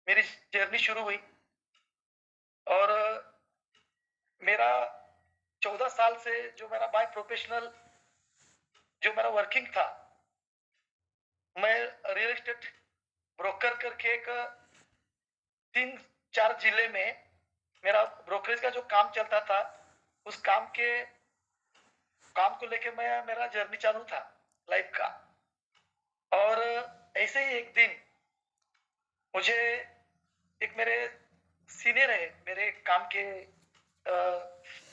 मेरी जर्नी शुरू हुई और मेरा 14 साल से जो मेरा बाय प्रोफेशनल जो मेरा वर्किंग था, मैं रियल एस्टेट ब्रोकर करके एक 3-4 जिले में मेरा ब्रोकरेज का जो काम चलता था, उस काम को लेके मैं मेरा जर्नी चालू था लाइफ का। और ऐसे ही एक दिन मुझे एक मेरे सीनियर है मेरे काम के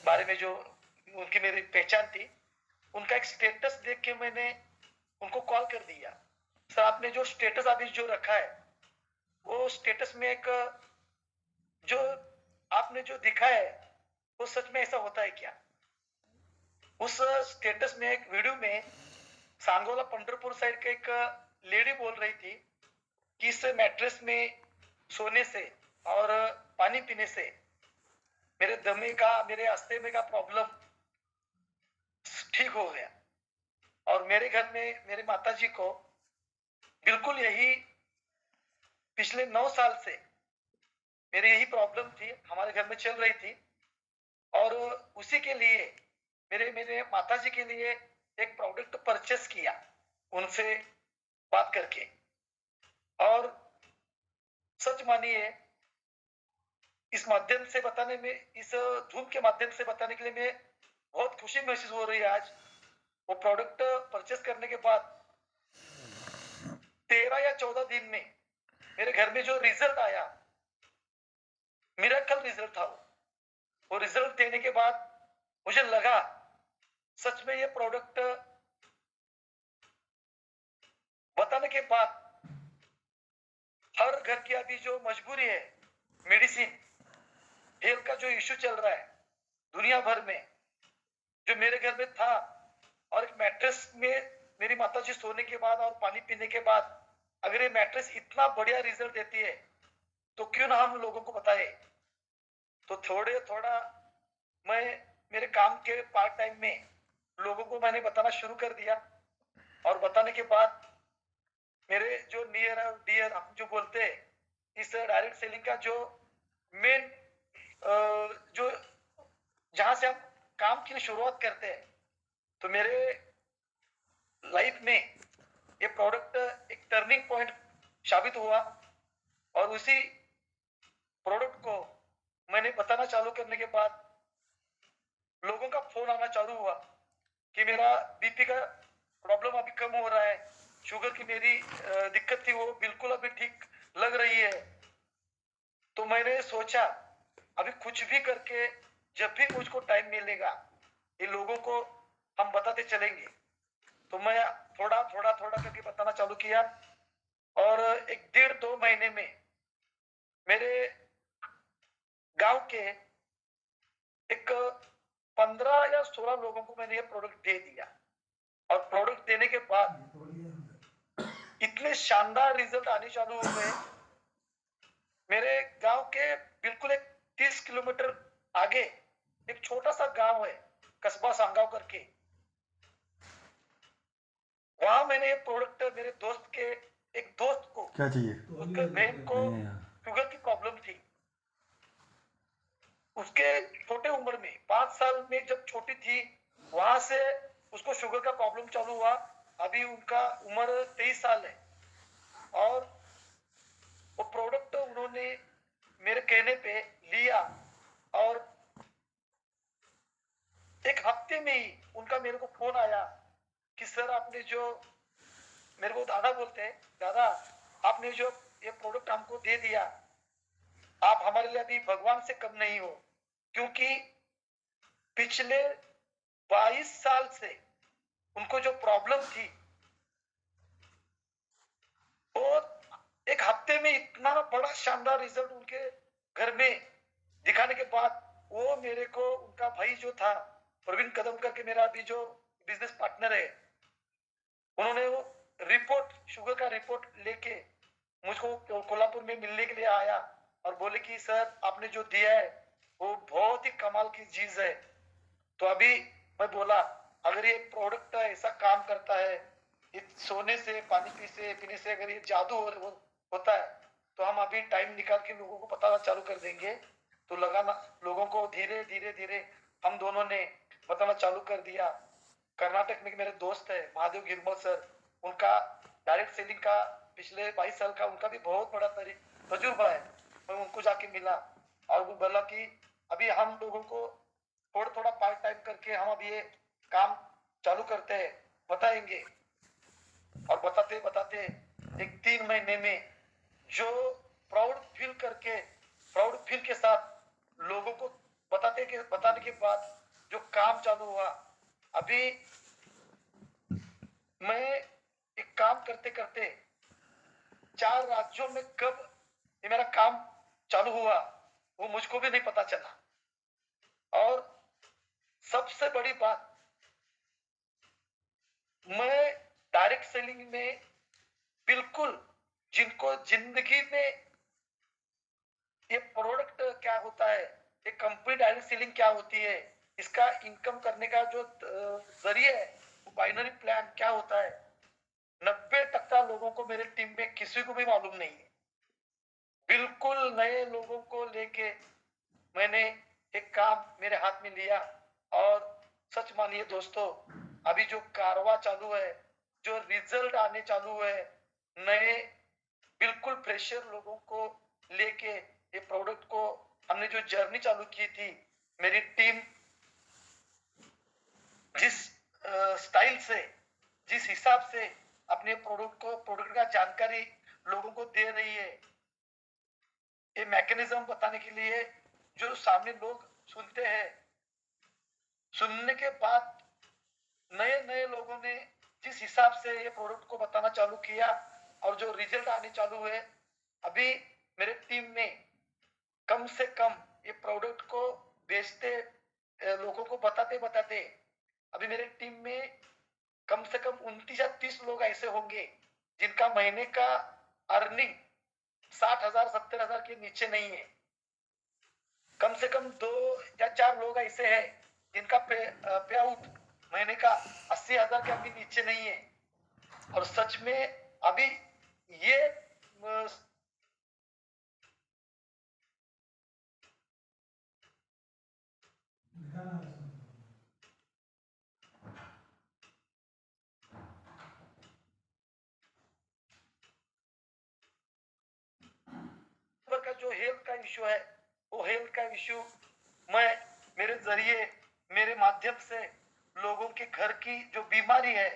बारे में, जो उनकी मेरी पहचान थी, उनका एक स्टेटस देख के मैंने उनको कॉल कर दिया। सर, आपने जो स्टेटस अभी जो रखा है, वो स्टेटस में एक जो आपने जो दिखा है, वो सच में ऐसा होता है क्या? उस स्टेटस में एक वीडियो में सांगोला पंढरपुर साइड का एक लेडी बोल रही थी कि इस मैट्रेस में सोने से और पानी पीने से मेरे दमे का, मेरे अस्थमे का प्रॉब्लम ठीक हो गया। और मेरे घर में मेरे माताजी को बिल्कुल यही पिछले 9 साल से मेरी यही प्रॉब्लम थी, हमारे घर में चल रही थी। और उसी के लिए मेरे मेरे माताजी के लिए एक प्रोडक्ट परचेस किया उनसे बात करके। और सच मानिए, इस माध्यम से बताने में, इस धूम के माध्यम से बताने के लिए मैं बहुत खुशी महसूस हो रही है आज। वो प्रोडक्ट परचेस करने के बाद 13 या 14 दिन में मेरे घर में जो रिजल्ट आया, मिरेकल रिजल्ट था वो रिजल्ट देने के बाद मुझे लगा सच में ये प्रोडक्ट बताने के बाद हर घर की अभी जो मजबूरी है, मेडिसिन हेल्थ का जो इश्यू चल रहा है दुनिया भर में, जो मेरे घर में था, और एक मैट्रेस में मेरी माताजी सोने के बाद और पानी पीने के बाद अगर ये मैट्रेस इतना बढ़िया रिजल्ट देती है, तो क्यों ना हम लोगों को बताए। तो थोड़ा मैं मेरे काम के पार्ट टाइम में लोगों को मैंने बताना शुरू कर दिया। और बताने के बाद मेरे जो नियर और डियर हम जो बोलते हैं, इस डायरेक्ट सेलिंग का जो मेन जो जहां से हम काम की शुरुआत करते हैं, तो मेरे लाइफ में ये प्रोडक्ट एक टर्निंग पॉइंट साबित हुआ। और उसी प्रोडक्ट को मैंने बताना चालू करने के बाद लोगों का फोन आना चालू हुआ कि मेरा बीपी का प्रॉब्लम अभी कम हो रहा है, शुगर की मेरी दिक्कत थी वो बिल्कुल अभी ठीक लग रही है। तो मैंने सोचा अभी कुछ भी करके जब भी मुझको टाइम मिलेगा, ये लोगों को हम बताते चलेंगे। तो मैं थोड़ा करके बताना चालू किया। और एक 1.5-2 महीने में मेरे गांव के एक 15 या 16 लोगों को मैंने ये प्रोडक्ट दे दिया। और प्रोडक्ट देने के बाद इतने शानदार रिजल्ट आने चालू हो गए। मेरे गांव के बिल्कुल एक 30 किलोमीटर आगे एक छोटा सा गांव है, कस्बा सांगाव करके। वहां मैंने ये प्रोडक्ट मेरे दोस्त के एक दोस्त को, क्या चाहिए? उसके बहन को शुगर की प्रॉब्लम थी। उसके छोटे उम्र में 5 साल में जब छोटी थी, वहां से उसको शुगर का प्रॉब्लम चालू हुआ। अभी उनका उम्र 23 साल है। और वो प्रोडक्ट उन्होंने मेरे कहने पे लिया। और एक हफ्ते में ही उनका मेरे को फोन आया कि सर, आपने जो, मेरे को दादा बोलते हैं, दादा आपने जो ये प्रोडक्ट हमको दे दिया, आप हमारे लिए अभी भगवान से कम नहीं हो। क्योंकि पिछले 22 साल से उनको जो प्रॉब्लम थी, वो एक हफ्ते में इतना बड़ा शानदार रिजल्ट उनके घर में दिखाने के बाद, वो मेरे को, उनका भाई जो था प्रवीण कदम करके, मेरा अभी जो बिजनेस पार्टनर है, उन्होंने वो रिपोर्ट, शुगर का रिपोर्ट लेके मुझको कोल्हापुर में मिलने के लिए आया और बोले कि सर, आपने जो दिया है वो बहुत ही कमाल की चीज है। तो अभी मैं बोला, अगर ये प्रोडक्ट ऐसा काम करता है, ये सोने से, पानी पीने से अगर ये जादू होता है, तो हम अभी टाइम निकाल के लोगों को बताना चालू कर देंगे। तो लगाना लोगों को धीरे धीरे धीरे हम दोनों ने बताना चालू कर दिया। कर्नाटक में मेरे दोस्त है महादेव गिरमल सर, उनका डायरेक्ट सेलिंग का पिछले 22 साल का उनका भी बहुत बड़ा तजुर्बा है। मैं उनको जाके मिला और वो बोला कि अभी हम लोगों को थोड़ा थोड़ा पार्ट टाइम करके हम अब ये काम चालू करते हैं, बताएंगे। और बताते बताते एक 3 महीने में जो प्राउड फील के साथ लोगों को बताने के बाद जो काम चालू हुआ। अभी मैं एक काम करते करते 4 राज्यों में कब ये मेरा काम चालू हुआ वो मुझको भी नहीं पता चला। और सबसे बड़ी बात, मैं डायरेक्ट सेलिंग में बिल्कुल जिनको जिंदगी में ये प्रोडक्ट क्या होता है, ये कंपनी डायरेक्ट सेलिंग क्या होती है, इसका इनकम करने का जो जरिए है, बाइनरी प्लान क्या होता है, 90% लोगों को मेरे टीम में किसी को भी मालूम नहीं है। बिल्कुल नए लोगों को लेके मैंने एक काम मेरे हाथ में लिया। और सच मानिए दोस्तों, अभी जो कारवा चालू है, जो रिजल्ट आने चालू है, नए बिल्कुल फ्रेशर लोगों को लेके ये प्रोडक्ट को हमने जो जर्नी चालू की थी, मेरी टीम जिस स्टाइल से जिस हिसाब से अपने प्रोडक्ट का जानकारी लोगों को दे रही है, ये मैकेनिज्म बताने के लिए जो सामने लोग सुनते हैं, सुनने के बाद नए नए लोगों ने जिस हिसाब से ये प्रोडक्ट को बताना चालू किया और जो रिजल्ट आने चालू हुए, अभी मेरे टीम में कम से कम ये प्रोडक्ट को बेचते लोगों को बताते बताते अभी मेरे टीम में कम से कम 29 या 30 लोग ऐसे होंगे जिनका महीने का अर्निंग 60,000 70,000 के नीचे नहीं है। कम से कम 2 या 4 लोग ऐसे हैं जिनका पे आउट महीने का 80,000 के अभी नीचे नहीं है। और सच में अभी ये का जो हेल्थ का इश्यू है, वो हेल्थ का इश्यू मैं मेरे जरिए मेरे माध्यम से लोगों के घर की जो बीमारी है,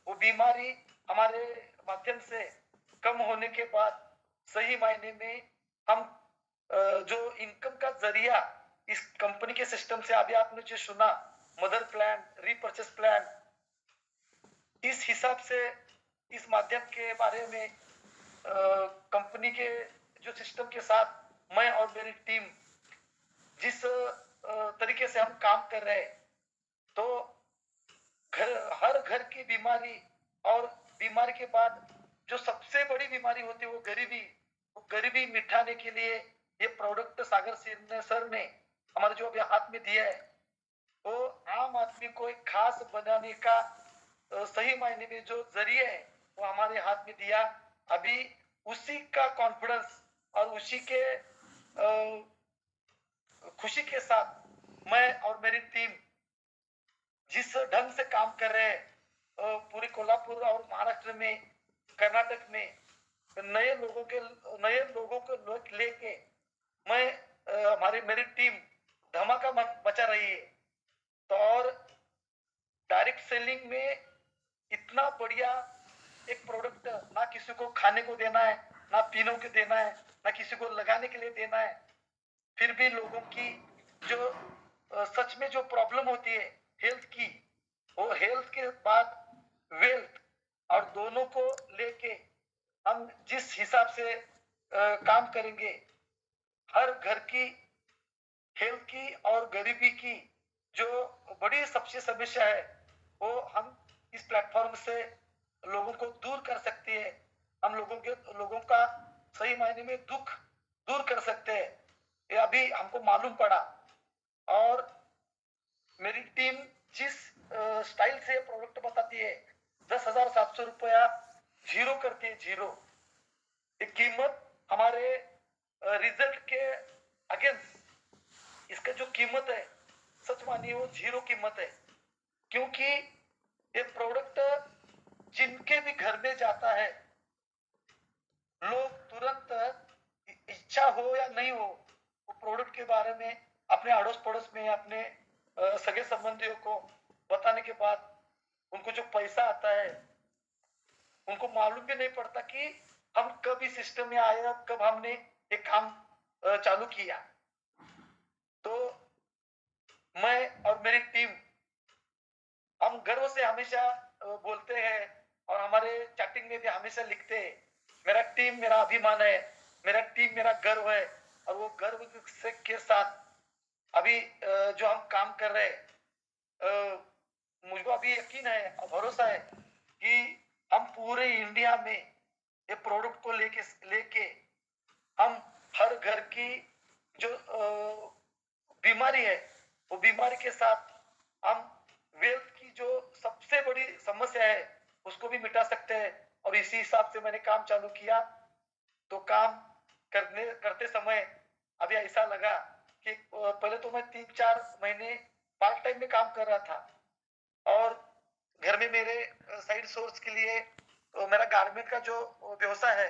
वो बीमारी हमारे माध्यम से कम होने के बाद सही मायने में हम जो इनकम का जरिया इस कंपनी के सिस्टम से अभी आपने जो सुना, मदर प्लान, रीपर्चेस प्लान, इस हिसाब से इस माध्यम के बारे में कंपनी के जो सिस्टम के साथ मैं और मेरी टीम जिस तरीके से हम काम कर रहे हैं, तो हर घर की बीमारी और बीमारी के बाद जो सबसे बड़ी बीमारी होती है वो गरीबी मिटाने के लिए ये प्रोडक्ट सागर सर ने हमारे जो अभी हाथ में दिया है, वो आम आदमी को एक खास बनाने का सही मायने में जो जरिए है वो हमारे हाथ में दिया। अभी उसी का कॉन्फिडेंस और उसी के खुशी के साथ मैं और मेरी टीम जिस ढंग से काम कर रहे हैं, पूरी कोल्हापुर और महाराष्ट्र में, कर्नाटक में नए लोगों को लेके मैं मेरी टीम धमाका मचा रही है। तो और डायरेक्ट सेलिंग में इतना बढ़िया एक प्रोडक्ट ना किसी को खाने को देना है, ना पीने को देना है, ना किसी को लगाने के लिए देना है, फिर भी लोगों की जो सच में जो प्रॉब्लम होती है हेल्थ की, वो हेल्थ के बाद वेल्थ और दोनों को लेके हम जिस हिसाब से काम करेंगे, हर घर की हेल्थ की और गरीबी की जो बड़ी सबसे समस्या है, वो हम इस प्लेटफॉर्म से लोगों को दूर कर सकते हैं। हम लोगों का सही मायने में दुख दूर कर सकते हैं, ये अभी हमको मालूम पड़ा। और मेरी टीम जिस स्टाइल से प्रोडक्ट बताती है, 10,700 रुपया जीरो करती है, जीरो। ये कीमत हमारे रिजल्ट के अगेंस्ट इसका जो कीमत है, सच मानिए वो 0 कीमत है। क्योंकि ये प्रोडक्ट जिनके भी घर में जाता है, लोग तुरंत इच्छा हो या नहीं हो, वो प्रोडक्ट के बारे में अपने अड़ोस पड़ोस में, अपने सगे संबंधियों को बताने के बाद उनको जो पैसा आता है, उनको मालूम भी नहीं पड़ता कि हम कब इस सिस्टम में आए, कब हमने ये काम चालू किया। तो मैं और मेरी टीम, हम गर्व से हमेशा बोलते हैं और हमारे चैटिंग में भी हमेशा लिखते हैं, मेरा टीम मेरा अभिमान है, मेरा टीम मेरा गर्व है। और वो गर्व से के साथ अभी जो हम काम कर रहे हैं, मुझको अभी यकीन है और भरोसा है कि हम पूरे इंडिया में ये प्रोडक्ट को लेके हम हर घर की जो बीमारी है, वो बीमारी के साथ हम वेल्थ की जो सबसे बड़ी समस्या है उसको भी मिटा सकते हैं। और इसी हिसाब से मैंने काम चालू किया। तो काम करते समय अभी ऐसा लगा कि पहले तो मैं 3-4 महीने पार्ट टाइम में काम कर रहा था और घर में मेरे साइड सोर्स के लिए तो मेरा गारमेंट का जो व्यवसाय है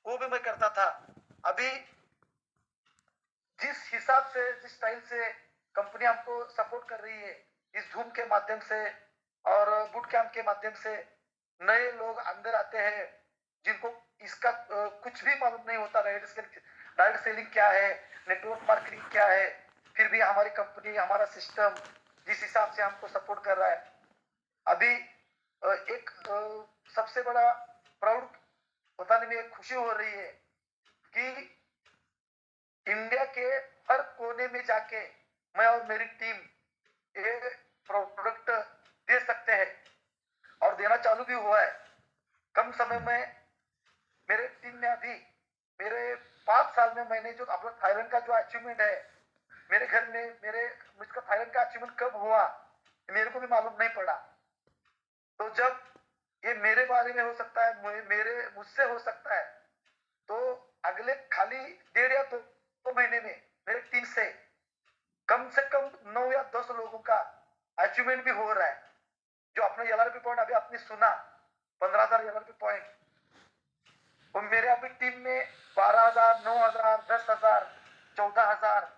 वो भी मैं करता था। अभी जिस हिसाब से, जिस स्टाइल से कंपनी हमको सपोर्ट कर रही है, इस धूम के माध्यम से और बूट कैंप के माध्यम से नए लोग अंदर आते हैं जिनको इसका कुछ भी मालूम नहीं होता, डायरेक्ट सेलिंग क्या है, नेटवर्क मार्केटिंग क्या है। फिर भी हमारी कंपनी, हमारा सिस्टम जिस हिसाब से हमको सपोर्ट कर रहा है, अभी एक सबसे बड़ा प्राउड बताने में खुशी हो रही है कि इंडिया के हर कोने में जाके मैं और मेरी टीम ये प्रोडक्ट दे सकते हैं और देना चालू भी हुआ है। कम समय में मेरे टीम ने अभी मेरे 5 साल में मैंने जो अपना थाईलैंड का जो अचीवमेंट है, मेरे घर में मुझका थाईलैंड का अचीवमेंट कब हुआ मेरे को भी मालूम नहीं पड़ा। तो जब ये मेरे बारे में हो सकता है, मुझसे हो सकता है, तो अगले खाली 1.5 या 2 महीने में मेरे टीम से कम 9 या 10 लोगों का अचीवमेंट भी हो रहा है। जो अपना एलआरपी पॉइंट अभी आपने सुना 15,000 एलआरपी पॉइंट, वो मेरे अभी टीम में 12,000, 9,000, 10,000, 14,000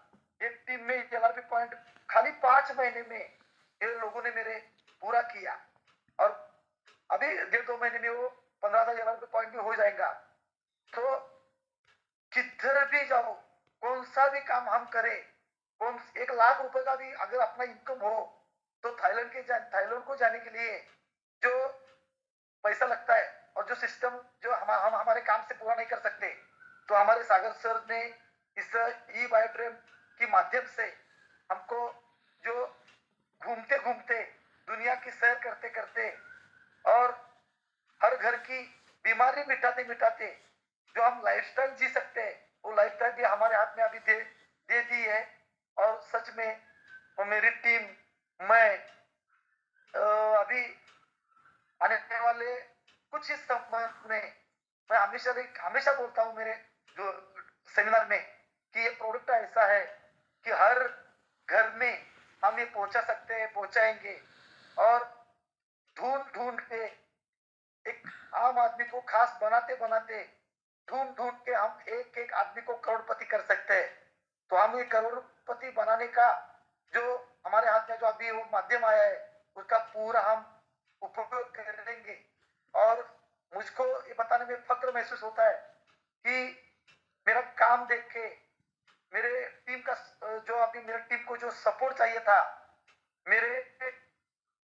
ये टीम में एलआरपी पॉइंट खाली 5 महीने में ये लोगों ने मेरे पूरा किया। और अभी 1.5-2 महीने में वो 15,000 एलआरपी पॉइंट भी हो जाएगा। तो किधर भी जाओ, कौन सा भी काम हम करें, 1 लाख रुपए का भी अगर अपना इनकम हो, तो थाईलैंड को जाने के लिए जो पैसा लगता है और जो सिस्टम जो हम हमारे काम से पूरा नहीं कर सकते, तो हमारे सागर सर ने इस ई बायो ट्रेन के माध्यम से हमको जो घूमते घूमते दुनिया की सैर करते करते और हर घर की बीमारी मिटाते मिटाते जो हम लाइफस्टाइल जी सकते हैं, वो लाइफस्टाइल भी हमारे हाथ में अभी दे दी है। और सच में वो मेरी टीम, मैं अभी आने वाले कुछ ही समय में मैं हमेशा बोलता हूँ मेरे जो सेमिनार में कि ये प्रोडक्ट ऐसा है कि हर घर में हम ये पहुंचा सकते हैं, पहुंचाएंगे। और ढूंढ ढूंढ के एक आम आदमी को खास बनाते बनाते ढूंढ ढूंढ के हम एक एक आदमी को करोड़पति कर सकते हैं। तो हम ये करोड़पति बनाने का जो हमारे हाथ में जो अभी वो माध्यम आया है, उसका पूरा हम उपयोग करेंगे। और मुझको ये बताने में फक्र महसूस होता है कि मेरा काम देख के मेरे टीम का जो अभी मेरे टीम को जो सपोर्ट चाहिए था, मेरे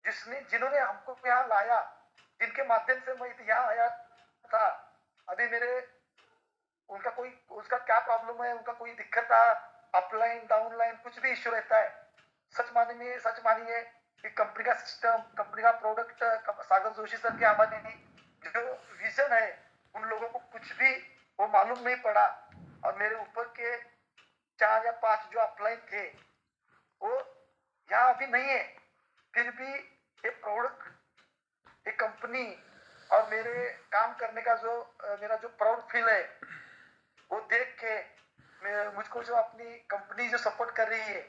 जिन्होंने हमको यहाँ लाया, जिनके माध्यम से मैं यहाँ आया था, अभी मेरे उसका क्या प्रॉब्लम है, उनका कोई दिक्कत था, अपलाइन डाउनलाइन कुछ भी इश्यू रहता है, सच मानिए कि कंपनी का सिस्टम, कंपनी का प्रोडक्ट, सागर जोशी सर की हमारी जो विजन है, उन लोगों को कुछ भी वो मालूम नहीं पड़ा। और मेरे ऊपर के 4 या 5 जो अपलाइन थे वो यहाँ अभी नहीं है, फिर भी ये प्रोडक्ट, ये कंपनी और मेरे काम करने का जो मेरा जो प्राउड फील है, वो देख के मुझको जो अपनी कंपनी जो सपोर्ट कर रही है,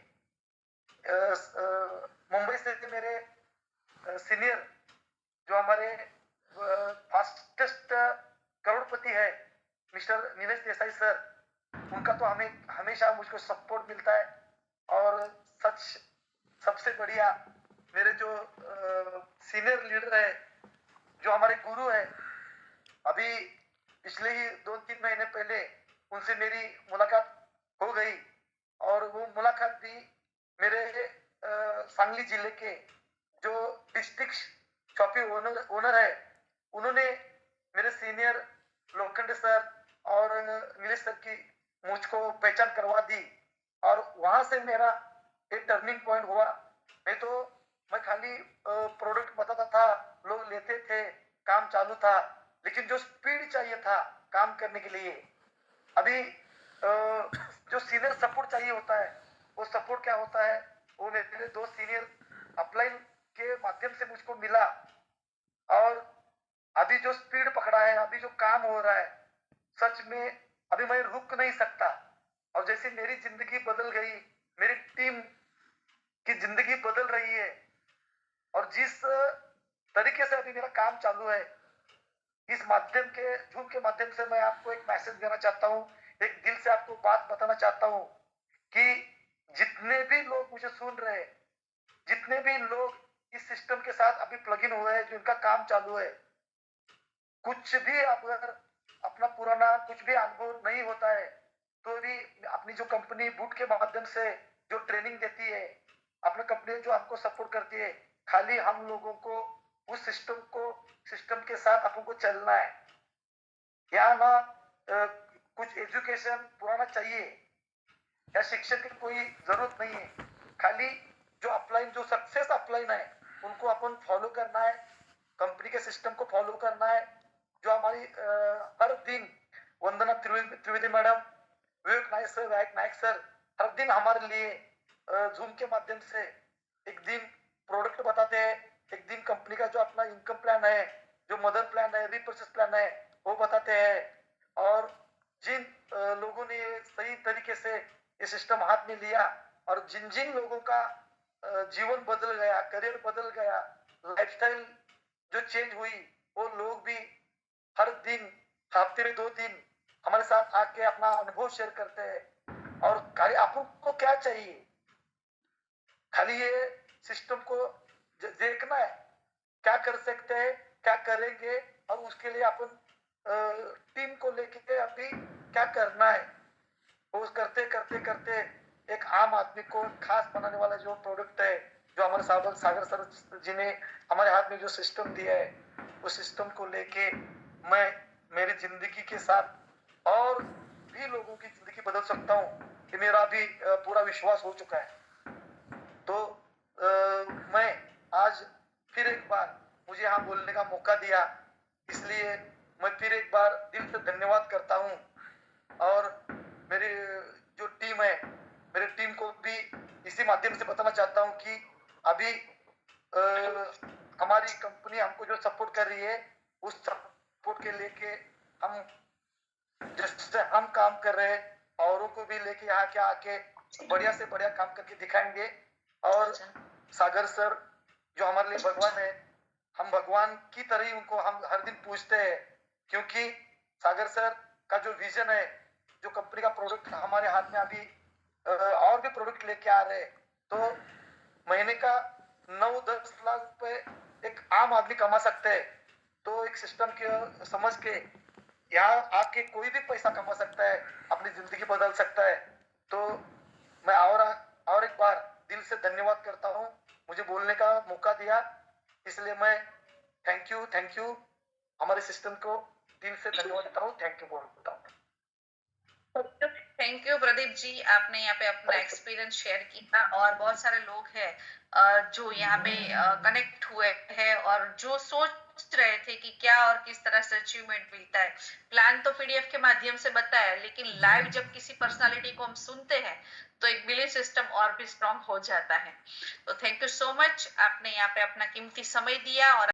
मुंबई से मेरे सीनियर जो हमारे फास्टेस्ट करोड़पति है मिस्टर नीलेश देसाई सर, उनका तो हमें हमेशा मुझको सपोर्ट मिलता है। और सच सबसे बढ़िया मेरे जो सीनियर लीडर है, जो हमारे गुरु है, अभी पिछले ही 2-3 महीने पहले उनसे मेरी मुलाकात हो गई, और वो मुलाकात भी मेरे सांगली जिले के जो डिस्ट्रिक्ट शॉपिंग ओनर है, उन्होंने मेरे सीनियर लोखंडे सर और नीलेश सर की मुझको पहचान करवा दी, और वहां से मेरा एक टर्निंग पॉइंट हुआ। मैं खाली प्रोडक्ट बताता था, लोग लेते थे, काम चालू था, लेकिन जो स्पीड चाहिए था काम करने के लिए, अभी जो सीनियर सपोर्ट चाहिए होता है, वो सपोर्ट क्या होता है, वो मेरे 2 सीनियर अपलाइन के माध्यम से मुझको मिला। और अभी जो स्पीड पकड़ा है, अभी जो काम हो रहा है, सच में अभी मैं रुक नहीं सकता। और जैसे मेरी जिंदगी बदल गई, मेरी टीम की जिंदगी बदल रही है, और जिस तरीके से अभी मेरा काम चालू है, इस माध्यम के जूम के माध्यम से मैं आपको एक मैसेज देना चाहता हूँ, एक दिल से आपको बात बताना चाहता हूँ कि जितने भी लोग मुझे सुन रहे हैं, जितने भी लोग इस सिस्टम के साथ अभी प्लग इन हुए हैं, जो इनका काम चालू है, कुछ भी अगर अपना पुराना कुछ भी अनुभव नहीं होता है, तो भी अपनी जो कंपनी बूट के माध्यम से जो ट्रेनिंग देती है, अपनी कंपनी जो हमको सपोर्ट करती है, खाली हम लोगों को उस सिस्टम के साथ अपन को चलना है। यहाँ ना कुछ एजुकेशन पुराना चाहिए या शिक्षक की कोई जरूरत नहीं है, खाली जो अपलाइन जो सक्सेस अपलाइन है, उनको अपन फॉलो करना है, कंपनी के सिस्टम को फॉलो करना है। जो हमारी हर दिन वंदना त्रिवेदी मैडम, विवेक नायक सर हर दिन हमारे लिए जूम के माध्यम से एक दिन प्रोडक्ट बताते हैं, एक दिन कंपनी का जो अपना इनकम प्लान है, जो मदर प्लान है, रीपर्चेस प्लान है, वो बताते हैं। और जिन लोगों ने सही तरीके से ये सिस्टम हाथ में लिया, और जिन जिन लोगों का जीवन बदल गया, करियर बदल गया, लाइफस्टाइल जो चेंज हुई, वो लोग भी हर दिन हफ्ते में 2 दिन हमारे साथ आके अपना अनुभव शेयर करते हैं। और खाली आपको क्या चाहिए, खाली ये सिस्टम को देखना है, क्या कर सकते हैं, क्या करेंगे, और उसके लिए अपन टीम को लेके अभी क्या करना है, वो करते करते करते एक आम आदमी को खास बनाने वाला जो प्रोडक्ट है, जो हमारे सागर सर जी ने हमारे हाथ में जो सिस्टम दिया है, उस सिस्टम को लेके मैं मेरी जिंदगी के साथ और भी लोगों की जिंदगी बदल सकता हूँ, कि मेरा भी पूरा विश्वास हो चुका है। तो मैं आज फिर एक बार मुझे यहाँ बोलने का मौका दिया, इसलिए मैं फिर एक बार दिल से धन्यवाद करता हूँ। और मेरी जो टीम है, मेरी टीम को भी इसी माध्यम से बताना चाहता हूँ कि अभी हमारी कंपनी हमको जो सपोर्ट कर रही है, उस सपोर्ट के लेके हम जैसे हम काम कर रहे हैं, औरों को भी लेके यहाँ के आके बढ़िया से बढ़िया काम करके दिखाएंगे। और सागर सर जो हमारे लिए भगवान है, हम भगवान की तरह ही उनको हम हर दिन पूछते हैं, क्योंकि सागर सर का जो विजन है, जो कंपनी का प्रोडक्ट हमारे हाथ में अभी और भी प्रोडक्ट लेके आ रहे हैं, तो महीने का 9-10 लाख रुपए एक आम आदमी कमा सकते हैं। तो एक सिस्टम के समझ के यहाँ आके कोई भी पैसा कमा सकता है, अपनी जिंदगी बदल सकता है। तो मैं और एक बार दिल से धन्यवाद करता हूँ, मुझे बोलने का मौका दिया, इसलिए मैं थैंक यू हमारे सिस्टम को दिल से धन्यवाद देता हूँ, थैंक यू बोलता हूँ। थैंक यू प्रदीप जी, आपने यहाँ पे अपना एक्सपीरियंस शेयर किया, और बहुत सारे लोग हैं जो यहाँ पे कनेक्ट हुए हैं और जो सोच रहे थे कि क्या और किस तरह से अचीवमेंट मिलता है। प्लान तो पीडीएफ के माध्यम से बताया, लेकिन लाइव जब किसी पर्सनालिटी को हम सुनते हैं तो एक बिलीफ सिस्टम और भी स्ट्रांग हो जाता है। तो थैंक यू सो मच, आपने यहाँ पे अपना कीमती समय दिया और